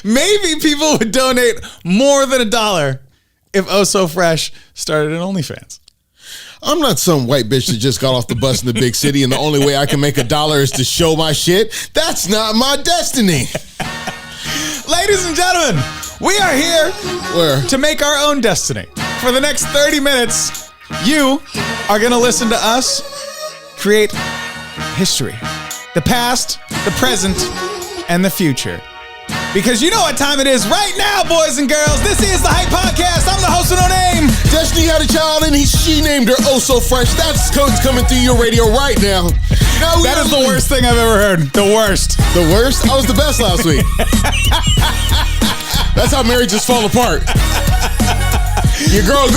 Maybe people would donate more than $1 if Oh So Fresh started an OnlyFans. I'm not some white bitch that just got off the bus in the big city and the only way I can make $1 is to show my shit. That's not my destiny. Ladies and gentlemen, we are here to make our own destiny. For the next 30 minutes, you are going to listen to us create history. The past, the present, and the future. Because you know what time it is right now, boys and girls. This is the Hype Podcast. I'm the host with no name. Destiny had a child and she named her Oh So Fresh. That's coming through your radio right now. That is the worst thing I've ever heard. The worst. The worst? I was the best last week. That's how marriages fall apart. Your girl,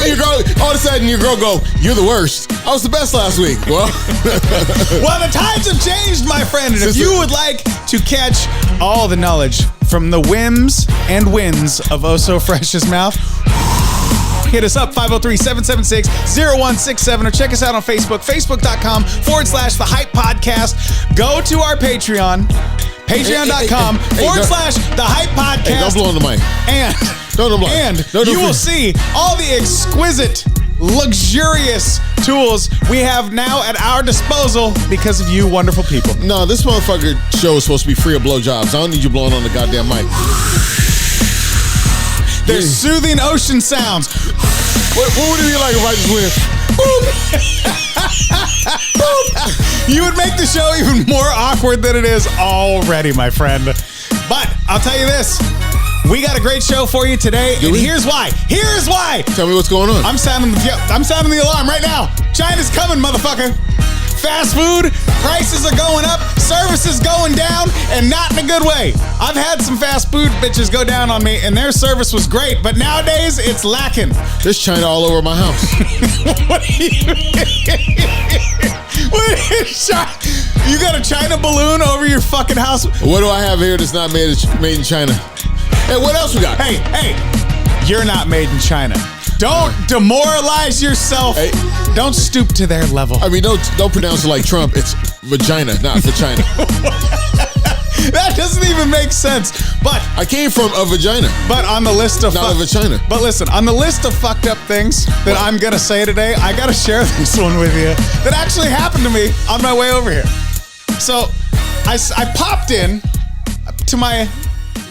all of a sudden your girl go, you're the worst. I was the best last week. Well, the times have changed, my friend. And if you would like to catch all the knowledge from the whims and wins of Oh So Fresh's mouth, hit us up, 503-776-0167, or check us out on Facebook, facebook.com/The Hype Podcast. Go to our Patreon, patreon.com/The Hype Podcast. Hey, don't blow on the mic. And you will see all the exquisite, luxurious tools we have now at our disposal because of you wonderful people. No, this motherfucker show is supposed to be free of blowjobs. I don't need you blowing on the goddamn mic. There's soothing ocean sounds. What would it be like if I just went, boop? Boop. You would make the show even more awkward than it is already, my friend. But I'll tell you this. We got a great show for you today, and here's why. Here's why. Tell me what's going on. I'm sounding the alarm right now. China's coming, motherfucker. Fast food, prices are going up, service is going down, and not in a good way. I've had some fast food bitches go down on me, and their service was great, but nowadays it's lacking. There's China all over my house. What do you mean? You got a China balloon over your fucking house? What do I have here that's not made in China? Hey, what else we got? Hey, you're not made in China. Don't demoralize yourself. Hey. Don't stoop to their level. I mean, don't pronounce it like Trump. It's vagina, not vagina. That doesn't even make sense. But I came from a vagina. But on the list of not a vagina. But listen, on the list of fucked up things that I'm gonna say today, I gotta share this one with you that actually happened to me on my way over here. So I popped in to my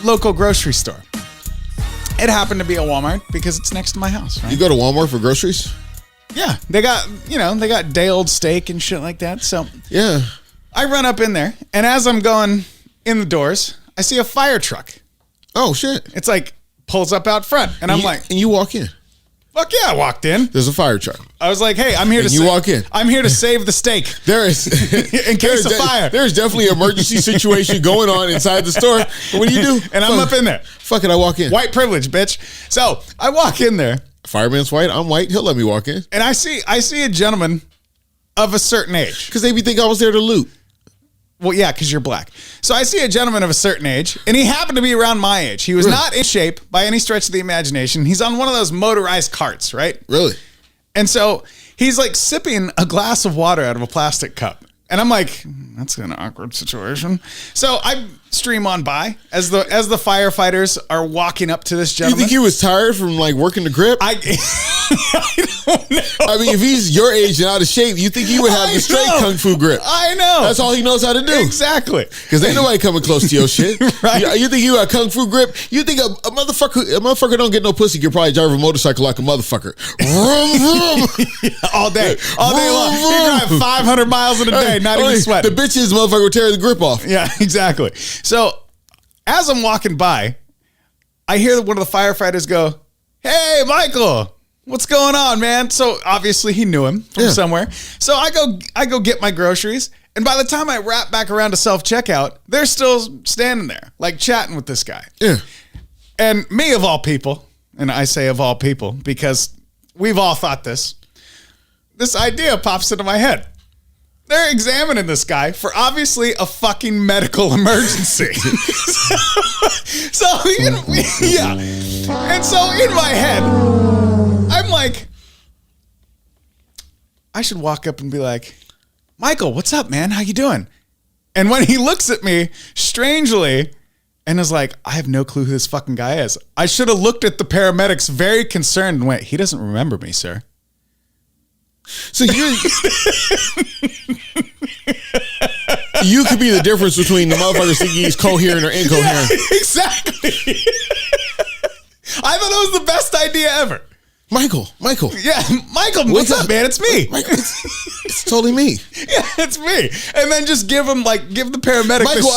local grocery store. It happened to be a Walmart because it's next to my house. Right? You go to Walmart for groceries? Yeah, they got day-old steak and shit like that. So yeah, I run up in there, and as I'm going in the doors, I see a fire truck. Oh shit! It's like pulls up out front, and I'm like, and you walk in. Fuck yeah, I walked in. There's a fire truck. I was like, hey, I'm here to walk in. I'm here to save the steak. There is in case of fire. There's definitely an emergency situation going on inside the store. What do you do? And I'm up in there. Fuck it, I walk in. White privilege, bitch. So I walk in there. Fireman's white, I'm white, he'll let me walk in. And I see a gentleman of a certain age. Because they think I was there to loot. Well, yeah, because you're black. So I see a gentleman of a certain age, and he happened to be around my age. He was not in shape by any stretch of the imagination. He's on one of those motorized carts, right? Really? And so he's like sipping a glass of water out of a plastic cup. And I'm like, that's an awkward situation. So I stream on by as the firefighters are walking up to this gentleman. You think he was tired from like working the grip? I don't know. I mean, if he's your age and out of shape, you think he would have the straight kung fu grip. I know. That's all he knows how to do. Exactly. Because ain't nobody coming close to your shit. Right? You think you got kung fu grip? You think a motherfucker don't get no pussy can probably drive a motorcycle like a motherfucker. Vroom, vroom. All day long. He drive 500 miles in a day, not even sweating. The bitches motherfucker would tear the grip off. Yeah, exactly. So as I'm walking by, I hear one of the firefighters go, "Hey, Michael, what's going on, man?" So obviously he knew him from somewhere. So I go get my groceries, and by the time I wrap back around to self-checkout, they're still standing there, like chatting with this guy. Yeah. And me of all people, and I say of all people because we've all thought this idea pops into my head. They're examining this guy for obviously a fucking medical emergency. So yeah. And so in my head, I'm like, I should walk up and be like, "Michael, what's up, man? How you doing?" And when he looks at me strangely and is like, I have no clue who this fucking guy is. I should have looked at the paramedics very concerned and went, he doesn't remember me, sir. So you could be the difference between the motherfuckers thinking he's coherent or incoherent. Yeah, exactly. I thought it was the best idea ever. Michael. Yeah, Michael, what's up, man? It's me. Michael, it's totally me. Yeah, it's me. And then just give the paramedic. Michael,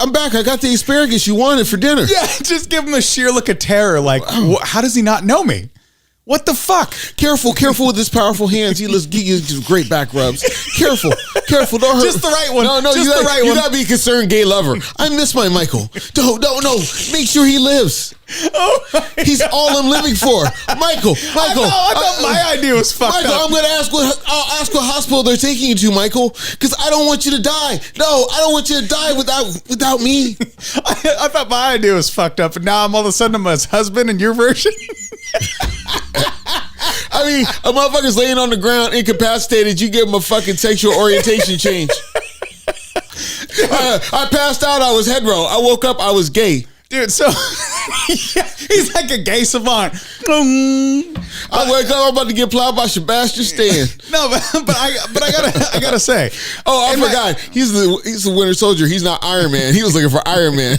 I'm back. I got the asparagus you wanted for dinner. Yeah, just give him a sheer look of terror. Like, how does he not know me? What the fuck? Careful with his powerful hands. He gives great back rubs. Careful. Don't hurt. Just the right one. No, just the right one. You gotta be a concerned gay lover. I miss my Michael. Don't. Make sure he lives. Oh, he's all I'm living for. Michael. I thought my idea was fucked Michael, up. I'm gonna I'll ask what hospital they're taking you to, Michael, because I don't want you to die. No, I don't want you to die without me. I thought my idea was fucked up, and now all of a sudden I'm his husband in your version. I mean, a motherfucker's laying on the ground incapacitated. You give him a fucking sexual orientation change. I passed out. I was hetero. I woke up. I was gay. Dude, so yeah, he's like a gay savant. I wake up. I'm about to get plowed by Sebastian Stan. No, but I gotta say. Oh, I forgot. He's the Winter Soldier. He's not Iron Man. He was looking for Iron Man.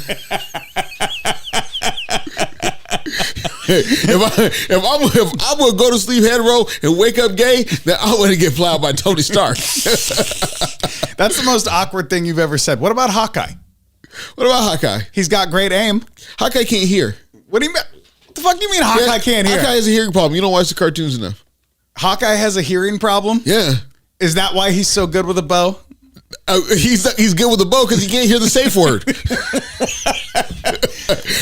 If I'm gonna go to sleep hetero and wake up gay, then I want to get plowed by Tony Stark. That's the most awkward thing you've ever said. What about Hawkeye? What about Hawkeye? He's got great aim. Hawkeye can't hear. What do you mean? What the fuck do you mean Hawkeye can't hear? Hawkeye has a hearing problem. You don't watch the cartoons enough. Hawkeye has a hearing problem? Yeah. Is that why he's so good with a bow? He's good with a bow because he can't hear the safe word.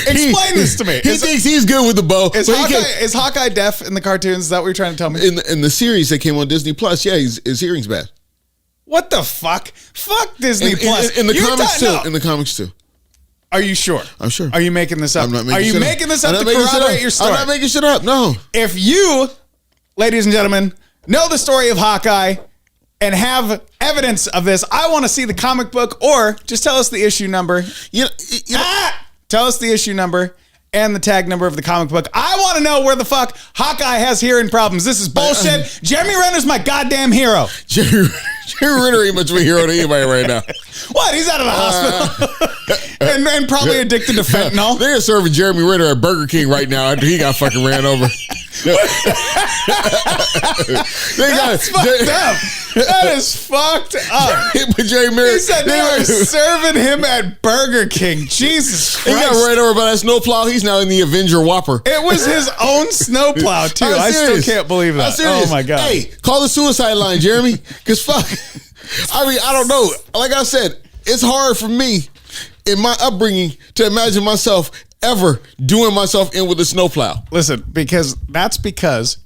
Explain this to me. He thinks he's good with the bow. Is Hawkeye deaf in the cartoons? Is that what you're trying to tell me? In the series that came on Disney Plus, yeah, his hearing's bad. What the fuck? Fuck Disney Plus. In the comics too. In the comics too. Are you sure? I'm sure. Are you making this up? I'm not making Are you shit making up. this up to corroborate your story? I'm not making shit up. No. If you, ladies and gentlemen, know the story of Hawkeye and have evidence of this, I want to see the comic book, or just tell us the issue number. Tell us the issue number and the tag number of the comic book. I want to know where the fuck Hawkeye has hearing problems. This is bullshit. Jeremy Renner's my goddamn hero. Jeremy Renner ain't much of a hero to anybody right now. What? He's out of the hospital. and probably addicted to fentanyl. They're serving Jeremy Renner at Burger King right now after he got fucking ran over. That's fucked up. That is fucked up. But Jeremy Renner, he said they were serving him at Burger King. Jesus Christ. He got ran over by that snowplow. He's now in the Avenger Whopper. It was his own snowplow, too. I still can't believe that. Oh, my God. Hey, call the suicide line, Jeremy. Because fuck. I mean, I don't know. Like I said, it's hard for me in my upbringing to imagine myself ever doing myself in with a snowplow. Listen, because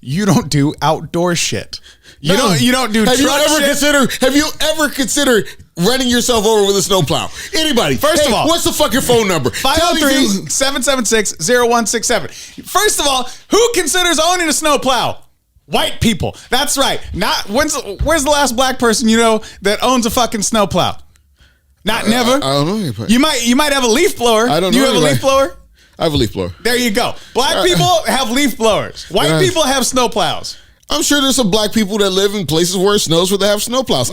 you don't do outdoor shit. You don't do truck shit. Have you ever considered running yourself over with a snowplow? Anybody? First of all, what's the fucking phone number? 503-776-0167. First of all, who considers owning a snowplow? White people. That's right. Where's the last black person you know that owns a fucking snowplow? Never. I don't know anybody. You might have a leaf blower. I don't know. Do you have a leaf blower? I have a leaf blower. There you go. Black people have leaf blowers. White people have snowplows. I'm sure there's some black people that live in places where it snows where they have snowplows.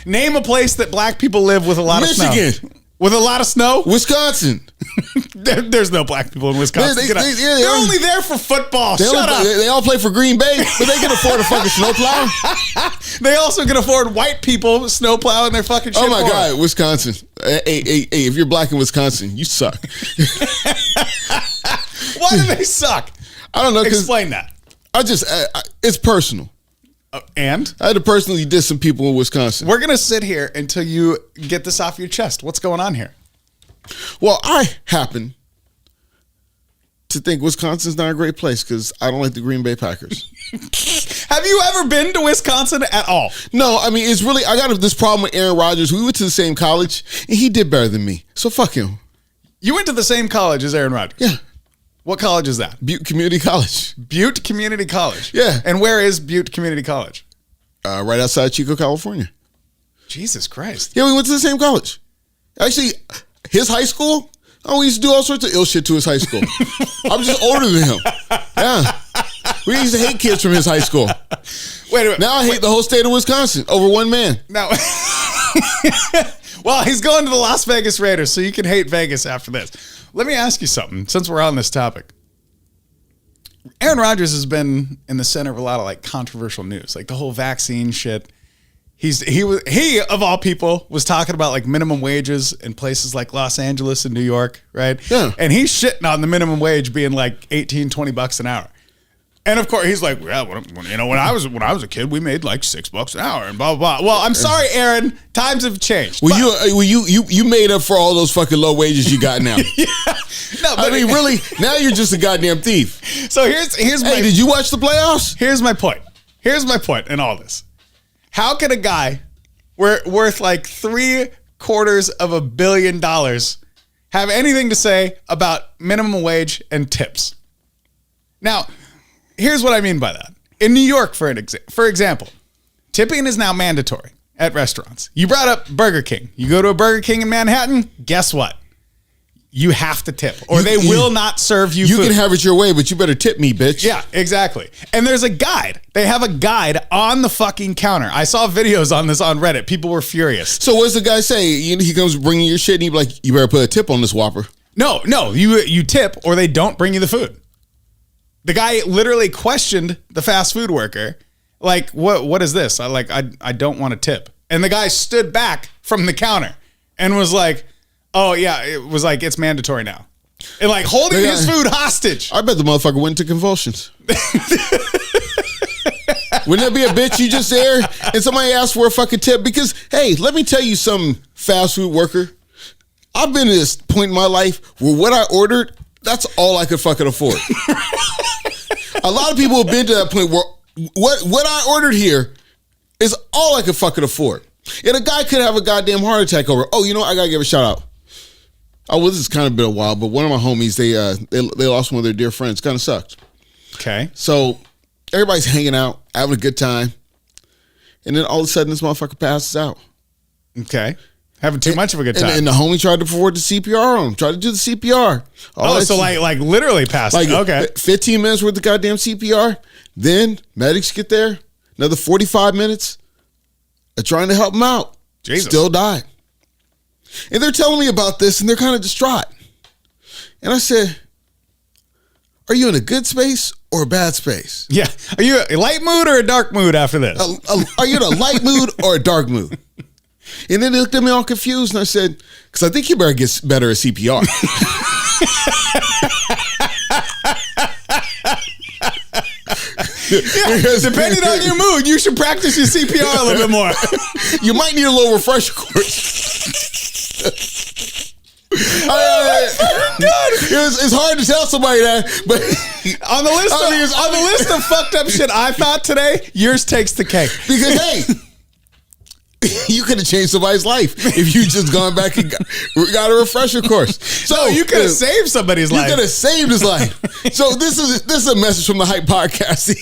Name a place that black people live with a lot of snow. Michigan. With a lot of snow? Wisconsin. There's no black people in Wisconsin. They're only there for football. Shut up. They all play for Green Bay, but they can afford a fucking snowplow. They also can afford white people snowplow in their fucking shit. Oh my God, Wisconsin. Hey, if you're black in Wisconsin, you suck. Why do they suck? I don't know. Explain that. It's personal. And? I had to personally diss some people in Wisconsin. We're going to sit here until you get this off your chest. What's going on here? Well, I happen to think Wisconsin's not a great place because I don't like the Green Bay Packers. Have you ever been to Wisconsin at all? No, I mean, it's really, I got this problem with Aaron Rodgers. We went to the same college, and he did better than me. So fuck him. You went to the same college as Aaron Rodgers? Yeah. What college is that? Butte Community College. Butte Community College? Yeah. And where is Butte Community College? Right outside Chico, California. Jesus Christ. Yeah, we went to the same college. Actually, his high school, we used to do all sorts of ill shit to his high school. I was just older than him. Yeah. We used to hate kids from his high school. Wait a minute. Now I hate the whole state of Wisconsin over one man. Now, well, he's going to the Las Vegas Raiders, so you can hate Vegas after this. Let me ask you something, since we're on this topic. Aaron Rodgers has been in the center of a lot of like controversial news, like the whole vaccine shit. He of all people was talking about like minimum wages in places like Los Angeles and New York, right? Yeah. And he's shitting on the minimum wage being like $18-20 an hour. And of course he's like, yeah, when I was a kid, we made like $6 an hour and blah blah blah. Well, I'm sorry, Aaron, times have changed. Well, you made up for all those fucking low wages you got now. Yeah. No, but I mean, really, now you're just a goddamn thief. So here's my. Hey, did you watch the playoffs? Here's my point. Here's my point in all this. How can a guy worth like $750 million have anything to say about minimum wage and tips? Now, here's what I mean by that. In New York, for example, tipping is now mandatory at restaurants. You brought up Burger King. You go to a Burger King in Manhattan, guess what? You have to tip, or they will not serve you food. You can have it your way, but you better tip me, bitch. Yeah, exactly. And there's a guide. They have a guide on the fucking counter. I saw videos on this on Reddit. People were furious. So what's the guy say? He comes bringing your shit, and he's like, you better put a tip on this Whopper. No, you tip, or they don't bring you the food. The guy literally questioned the fast food worker, like, what is this? I don't want to tip. And the guy stood back from the counter and was like, oh yeah, it was like, it's mandatory now. And like holding his food hostage. I bet the motherfucker went into convulsions. Wouldn't that be a bitch? You just there and somebody asked for a fucking tip? Because, hey, let me tell you something, fast food worker. I've been to this point in my life where what I ordered, that's all I could fucking afford. A lot of people have been to that point where what I ordered here is all I could fucking afford. And a guy could have a goddamn heart attack over, oh, I gotta give a shout out. Oh, well, this has kind of been a while, but one of my homies, they lost one of their dear friends. Kind of sucked. Okay. So everybody's hanging out, having a good time. And then all of a sudden, this motherfucker passes out. Okay. Having too much of a good time. And the homie tried to perform the CPR on him, tried to do the CPR. So like literally passed. Like, okay. 15 minutes worth of goddamn CPR. Then medics get there. Another 45 minutes of trying to help him out. Jesus. Still died. And they're telling me about this, and they're kind of distraught. And I said, are you in a good space or a bad space? Yeah. Are you a light mood or a dark mood after this? Are you in a light mood or a dark mood? And then they looked at me all confused, and I said, because I think you better get better at CPR. Yeah, depending on your mood, you should practice your CPR a little bit more. You might need a little refresher course. It's hard to tell somebody that, but on the list of fucked up shit I thought today, yours takes the cake. Because hey, you could have changed somebody's life if you just gone back and got a refresher course. So you could have saved somebody's life. You could have saved his life. So this is a message from the Hype Podcast.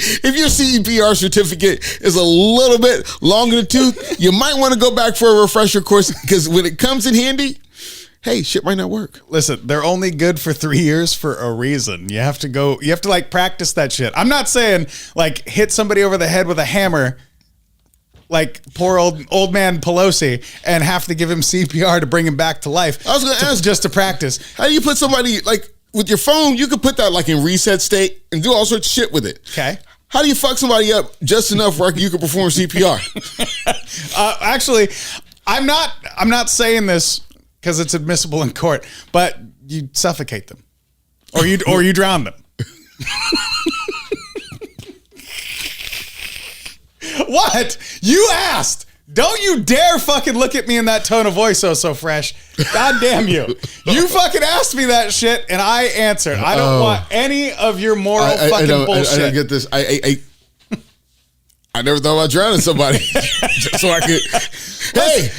If your CPR certificate is a little bit long in the tooth, you might want to go back for a refresher course, because when it comes in handy, hey, shit might not work. Listen, they're only good for 3 years for a reason. You have to like practice that shit. I'm not saying like hit somebody over the head with a hammer like poor old man Pelosi and have to give him CPR to bring him back to life. I was going to ask, just to practice. How do you put somebody, like with your phone, you could put that like in reset state and do all sorts of shit with it. Okay. How do you fuck somebody up just enough where you can perform CPR? Actually, I'm not saying this because it's admissible in court, but you suffocate them or you drown them. What? You asked. Don't you dare fucking look at me in that tone of voice so fresh. God damn you. You fucking asked me that shit and I answered. I don't want any of your moral fucking bullshit. I don't get this. I never thought about drowning somebody. Just so I could. Hey,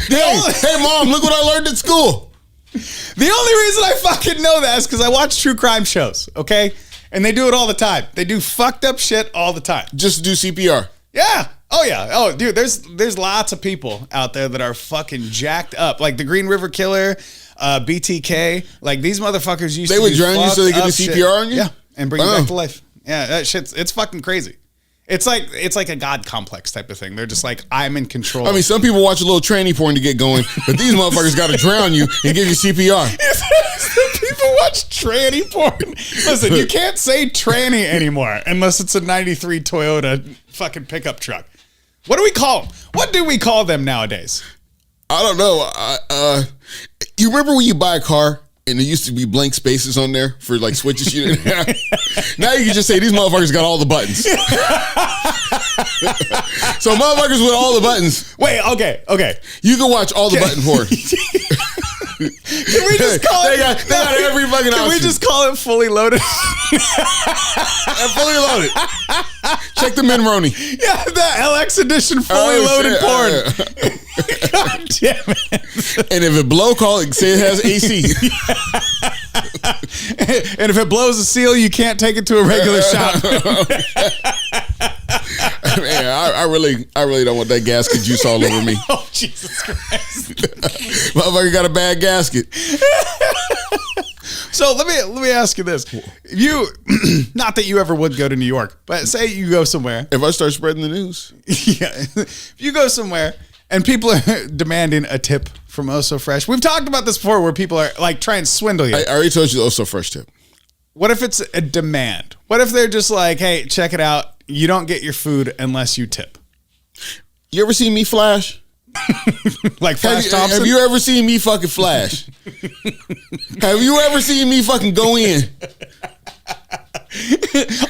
mom, look what I learned at school. The only reason I fucking know that is because I watch true crime shows, okay? And they do it all the time. They do fucked up shit all the time. Just do CPR. Yeah. Oh yeah. Oh dude, there's lots of people out there that are fucking jacked up. Like the Green River Killer, BTK. Like these motherfuckers used They would drown you so they could do CPR on you? Yeah, and bring you back to life. Yeah, that shit's it's fucking crazy. It's like a God complex type of thing. They're just like, I'm in control. I mean, some people watch a little tranny porn to get going, but these motherfuckers got to drown you and give you CPR. People watch tranny porn. Listen, you can't say tranny anymore unless it's a 93 Toyota fucking pickup truck. What do we call them? What do we call them nowadays? I don't know. You remember when you buy a car and there used to be blank spaces on there for like switches you didn't have? Now you can just say these motherfuckers got all the buttons. So motherfuckers with all the buttons. Wait, okay. You can watch all the button porn. Can we just call it? They got every fucking option. Can we just call it fully loaded? Fully loaded. Check the Minroni. Yeah, the LX edition fully loaded porn. God damn it. And if it blow, call it, say it has AC. And if it blows a seal, you can't take it to a regular shop. Man, I really don't want that gasket juice all over me. Oh, Jesus Christ. Motherfucker got a bad gasket. So let me ask you this. You, not that you ever would go to New York, but say you go somewhere. If I start spreading the news. Yeah. If you go somewhere and people are demanding a tip from Oh So Fresh. We've talked about this before where people are like trying to swindle you. I already told you the Oh So Fresh tip. What if it's a demand? What if they're just like, hey, check it out. You don't get your food unless you tip. You ever seen me flash? Like Flash Thompson? Have you ever seen me fucking flash? Have you ever seen me fucking go in?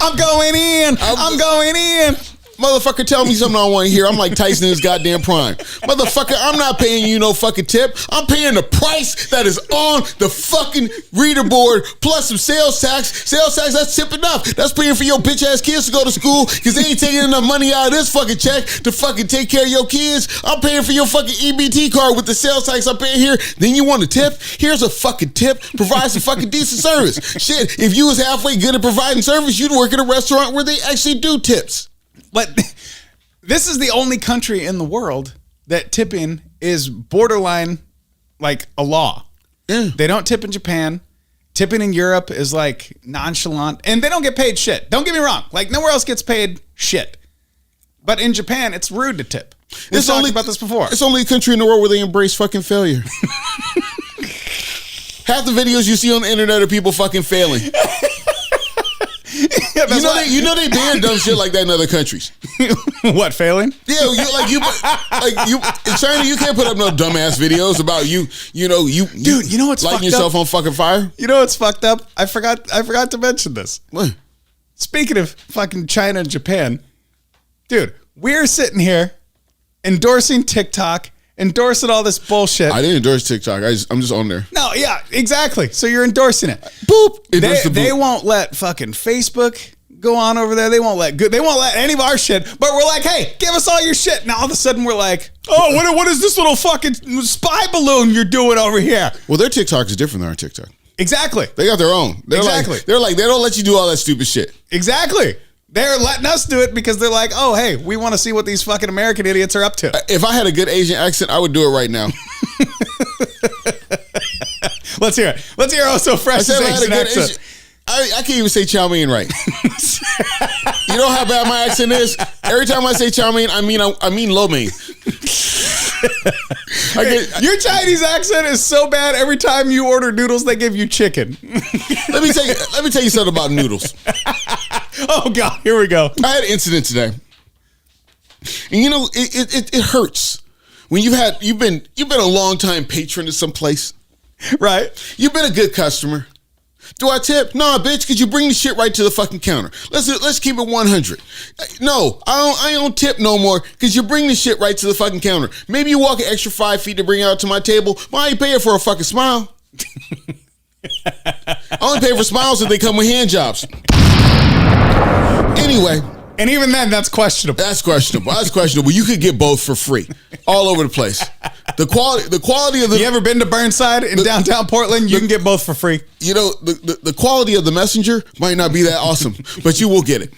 I'm going in. I'm going in. Motherfucker, tell me something I want to hear. I'm like Tyson in his goddamn prime. Motherfucker, I'm not paying you no fucking tip. I'm paying the price that is on the fucking reader board plus some sales tax. Sales tax, that's tip enough. That's paying for your bitch ass kids to go to school because they ain't taking enough money out of this fucking check to fucking take care of your kids. I'm paying for your fucking EBT card with the sales tax I'm paying here. Then you want a tip? Here's a fucking tip. Provide some fucking decent service. Shit, if you was halfway good at providing service, you'd work at a restaurant where they actually do tips. But this is the only country in the world that tipping is borderline like a law. Yeah. They don't tip in Japan. Tipping in Europe is like nonchalant. And they don't get paid shit. Don't get me wrong. Like nowhere else gets paid shit. But in Japan, it's rude to tip. We've talked about this before. It's only a country in the world where they embrace fucking failure. Half the videos you see on the internet are people fucking failing. Yeah, you know they ban dumb shit like that in other countries. What, failing? Yeah, in China you can't put up no dumbass videos about you Dude, you know what's lighting fucked yourself up? on fucking fire. You know what's fucked up? I forgot to mention this. What? Speaking of fucking China and Japan, dude, we're sitting here endorsing TikTok, endorsing all this bullshit. I didn't endorse TikTok. I'm just on there. No, yeah, exactly. So you're endorsing it. Boop. They won't let fucking Facebook go on over there. They won't let any of our shit. But we're like, hey, give us all your shit. Now all of a sudden we're like, oh, what is this little fucking spy balloon you're doing over here? Well, their TikTok is different than our TikTok. Exactly. They got their own. They're like they don't let you do all that stupid shit. Exactly. They're letting us do it because they're like, oh, hey, we want to see what these fucking American idiots are up to. If I had a good Asian accent, I would do it right now. Let's hear it. Let's hear Oh So Fresh's Asian accent. I can't even say chow mein right. You know how bad my accent is? Every time I say chow mein, I mean lo mein. Your Chinese accent is so bad. Every time you order noodles, they give you chicken. Let me tell you something about noodles. Oh God, here we go. I had an incident today, and you know it hurts when you've been a long time patron of some place, right? You've been a good customer. Do I tip? Nah, bitch, because you bring the shit right to the fucking counter. Let's keep it 100. No, I don't tip no more because you bring the shit right to the fucking counter. Maybe you walk an extra 5 feet to bring it out to my table. Why ain't paying for a fucking smile? I only pay for smiles if they come with hand jobs. Anyway. And even then, that's questionable. That's questionable. You could get both for free. All over the place. The quality of the... You ever been to Burnside in downtown Portland? You can get both for free. You know, the quality of the messenger might not be that awesome, but you will get it.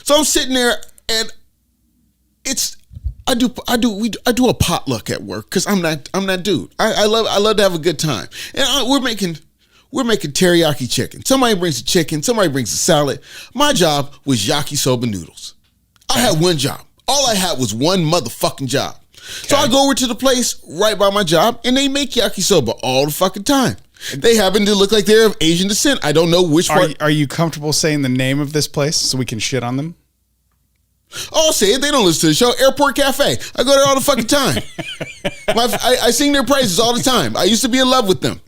So I'm sitting there, and I do a potluck at work because I'm that dude. I love to have a good time, and we're making teriyaki chicken. Somebody brings the chicken. Somebody brings the salad. My job was yakisoba noodles. I had one job. All I had was one motherfucking job. Okay. So I go over to the place right by my job, and they make yakisoba all the fucking time. They happen to look like they're of Asian descent. I don't know which part. Are you comfortable saying the name of this place so we can shit on them? I'll say it. They don't listen to the show. Airport Cafe. I go there all the fucking time. I sing their praises all the time. I used to be in love with them.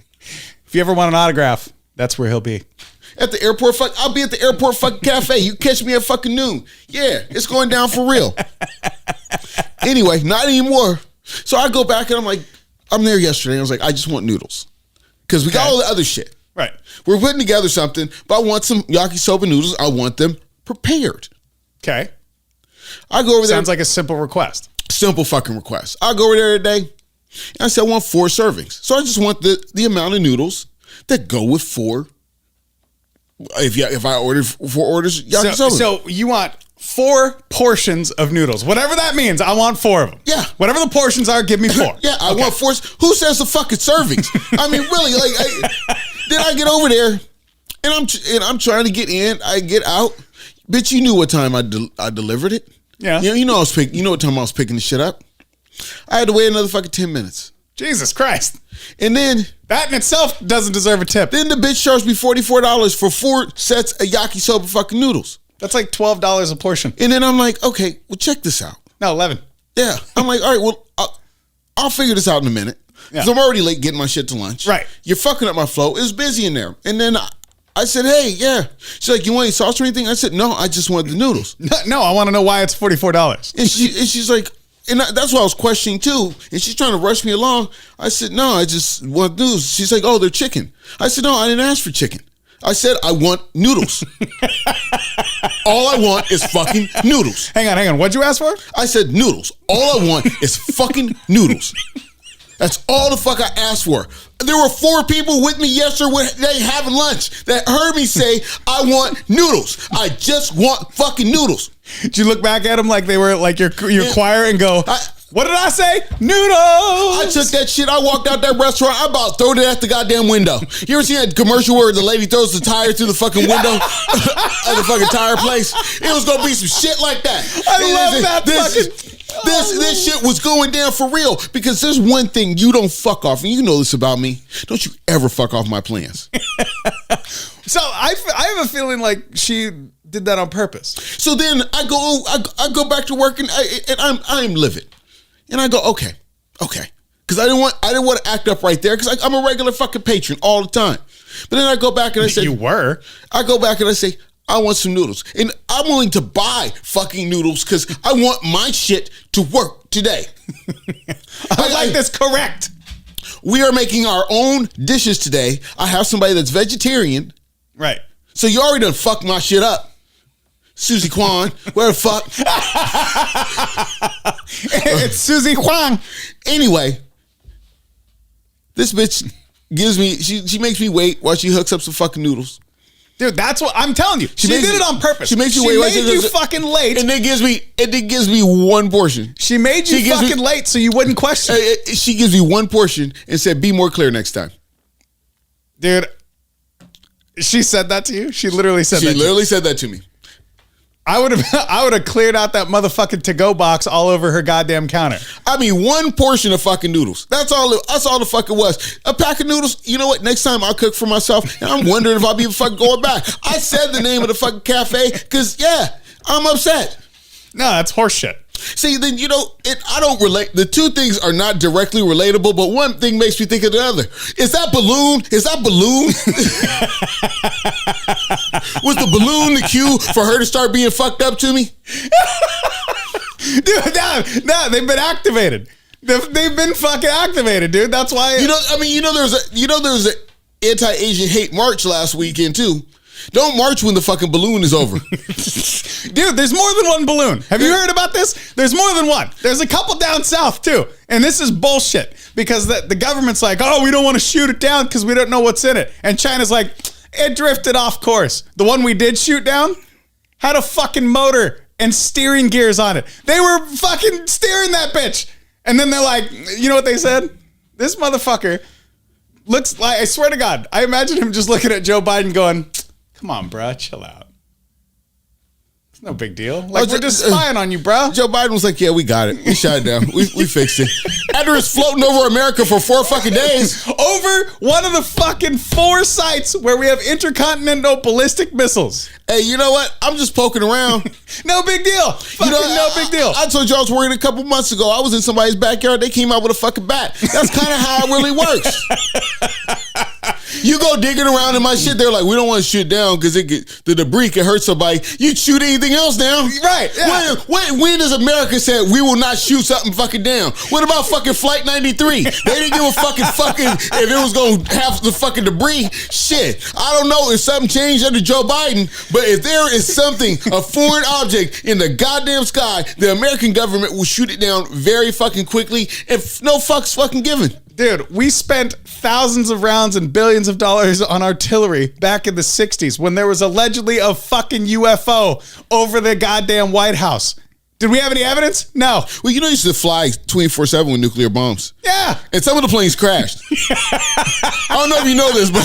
If you ever want an autograph, that's where he'll be. At the airport, I'll be at the airport fucking cafe. You catch me at fucking noon. Yeah, it's going down for real. Anyway, not anymore. So I go back and I'm like, I'm there yesterday. I was like, I just want noodles. Because we got all the other shit. Right. We're putting together something, but I want some yakisoba noodles. I want them prepared. Okay. I go over there. Sounds like a simple request. Simple fucking request. I go over there today and I said, I want 4 servings. So I just want the amount of noodles that go with 4. If I ordered 4 orders, yakisoba. So you want 4 portions of noodles. Whatever that means, I want 4 of them. Yeah. Whatever the portions are, give me 4. Yeah, I want 4. Who says the fucking servings? I mean, really, then I get over there and I'm trying to get in, I get out. Bitch, you knew what time I delivered it. Yeah. You know what time I was picking the shit up. I had to wait another fucking 10 minutes. Jesus Christ. And then that in itself doesn't deserve a tip. Then the bitch charged me $44 for 4 sets of yakisoba fucking noodles. That's like $12 a portion. And then I'm like, okay, well, check this out. No, 11. Yeah. I'm like, all right, well, I'll figure this out in a minute. Because I'm already late getting my shit to lunch. Right. You're fucking up my flow. It was busy in there. And then I said, hey, yeah. She's like, you want any sauce or anything? I said, no, I just wanted the noodles. No, I want to know why it's $44. And she's like, and that's what I was questioning too. And she's trying to rush me along. I said, no, I just want noodles. She's like, oh, they're chicken. I said, no, I didn't ask for chicken. I said, I want noodles. All I want is fucking noodles. Hang on. What'd you ask for? I said noodles. All I want is fucking noodles. That's all the fuck I asked for. There were 4 people with me yesterday having lunch that heard me say, I want noodles. I just want fucking noodles. Did you look back at them like they were like your choir and go, what did I say? Noodles. I took that shit. I walked out that restaurant. I about throwed it at the goddamn window. You ever seen that commercial where the lady throws the tire through the fucking window at the fucking tire place? It was gonna be some shit like that. This shit was going down for real because there's one thing you don't fuck off, and you know this about me. Don't you ever fuck off my plans. So I have a feeling like she did that on purpose. So then I go back to work and I'm livid, and I go okay, because I didn't want to act up right there because I'm a regular fucking patron all the time. But then I go back and I say you were. I go back and I say I want some noodles, and I'm willing to buy fucking noodles because I want my shit to work today. I like this correct. We are making our own dishes today. I have somebody that's vegetarian. Right. So you already done fucked my shit up. Susie Kwan, where the fuck? It's Susie Kwan. Anyway, this bitch gives me, she makes me wait while she hooks up some fucking noodles. Dude, that's what I'm telling you. She did it on purpose. She makes you wait. She made you fucking late. And it gives me 1 portion. She made you fucking late so you wouldn't question. She gives me 1 portion and said, be more clear next time. Dude, she said that to you? She literally said that to you? She literally said that to me. I would have cleared out that motherfucking to-go box all over her goddamn counter. I mean, 1 portion of fucking noodles. That's all the fuck it was. A pack of noodles. You know what? Next time I'll cook for myself. And I'm wondering if I'll be fucking going back. I said the name of the fucking cafe because, yeah, I'm upset. No, that's horseshit. See, then, I don't relate. The 2 things are not directly relatable, but one thing makes me think of the other. Is that balloon? Was the balloon the cue for her to start being fucked up to me? Dude, no, they've been activated. They've been fucking activated, dude. That's why. There was an anti-Asian hate march last weekend, too. Don't march when the fucking balloon is over. Dude, there's more than 1 balloon. Have you heard about this? There's more than 1. There's a couple down south, too. And this is bullshit because the government's like, oh, we don't want to shoot it down because we don't know what's in it. And China's like, it drifted off course. The one we did shoot down had a fucking motor and steering gears on it. They were fucking steering that bitch. And then they're like, you know what they said? This motherfucker looks like, I swear to God, I imagine him just looking at Joe Biden going, come on, bro, chill out. It's no big deal. Like, we're just spying on you, bro. Joe Biden was like, yeah, we got it. We shot it down. We fixed it. After it's floating over America for 4 fucking days. Over one of the fucking 4 sites where we have intercontinental ballistic missiles. Hey, you know what? I'm just poking around. No big deal. Fucking no big deal. I told you I was worried a couple months ago. I was in somebody's backyard. They came out with a fucking bat. That's kind of how it really works. You go digging around in my shit, they're like, we don't want to shoot down because the debris can hurt somebody. You'd shoot anything else down. Right. Yeah. When does America say we will not shoot something fucking down? What about fucking Flight 93? They didn't give a fucking if it was going to have the fucking debris. Shit. I don't know if something changed under Joe Biden, but if there is something, a foreign object in the goddamn sky, the American government will shoot it down very fucking quickly and no fucks fucking given. Dude, we spent thousands of rounds and billions of dollars on artillery back in the 60s when there was allegedly a fucking UFO over the goddamn White House. Did we have any evidence? No. Well, you know, you used to fly 24/7 with nuclear bombs. Yeah. And some of the planes crashed. I don't know if you know this, but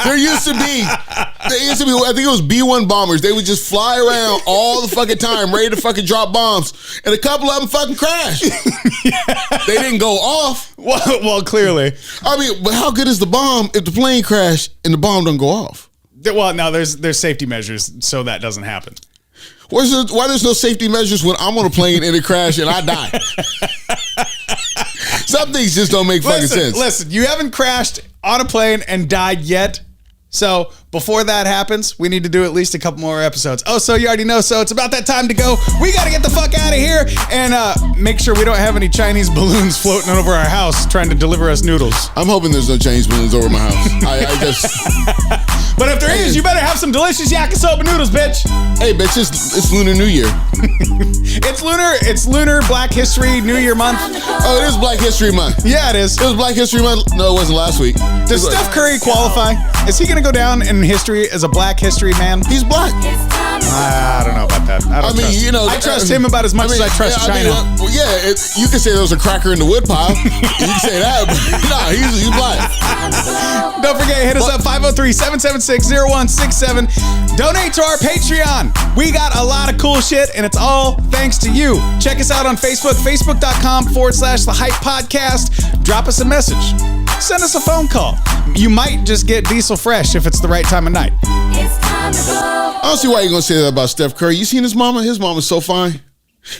there used to be, I think it was B-1 bombers. They would just fly around all the fucking time, ready to fucking drop bombs. And a couple of them fucking crashed. They didn't go off. Well, clearly. I mean, but how good is the bomb if the plane crashed and the bomb don't go off? Well, no, there's safety measures so that doesn't happen. Why there's no safety measures when I'm on a plane and it crashed and I die? Some things just don't make fucking sense. Listen, you haven't crashed on a plane and died yet. So before that happens, we need to do at least a couple more episodes. Oh, so you already know. So it's about that time to go. We got to get the fuck out of here and make sure we don't have any Chinese balloons floating over our house trying to deliver us noodles. I'm hoping there's no Chinese balloons over my house. I just... But if there is, you better have some delicious yakisoba noodles, bitch. Hey, bitch, it's Lunar New Year. It's Lunar Black History New Year month. Oh, it is Black History Month. Yeah, it is. It was Black History Month. No, it wasn't last week. Does Steph Curry qualify? Is he going to go down in history as a Black History man? He's black. I don't know about that. I trust him about as much as I trust China. You can say there was a cracker in the woodpile. You can say that, but nah, he's black. Don't forget, hit us up 503-776-0167. Donate to our Patreon. We got a lot of cool shit, and it's all thanks to you. Check us out on Facebook, facebook.com/The Hype Podcast. Drop us a message. Send us a phone call. You might just get Diesel Fresh if it's the right time of night. It's time to go. I don't see why you're going to say that about Steph Curry. You seen his mama? His mama's so fine.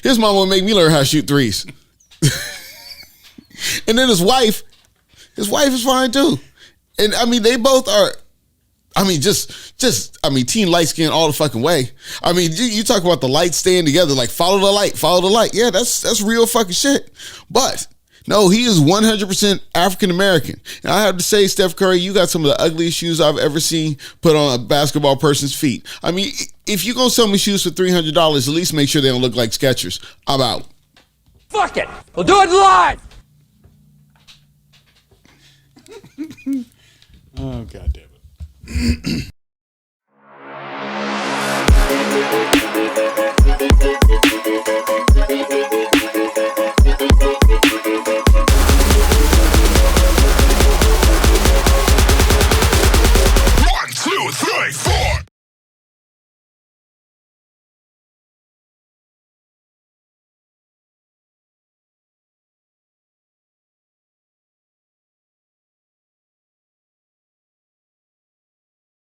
His mama would make me learn how to shoot threes. And then his wife is fine too. And I mean, they both are, I mean, teen light skin all the fucking way. I mean, you talk about the light staying together, like follow the light. Yeah, that's real fucking shit. But no, he is 100% African American. And I have to say, Steph Curry, you got some of the ugliest shoes I've ever seen put on a basketball person's feet. I mean, if you're going to sell me shoes for $300, at least make sure they don't look like Skechers. I'm out. Fuck it. We'll do it live. Oh, God damn it.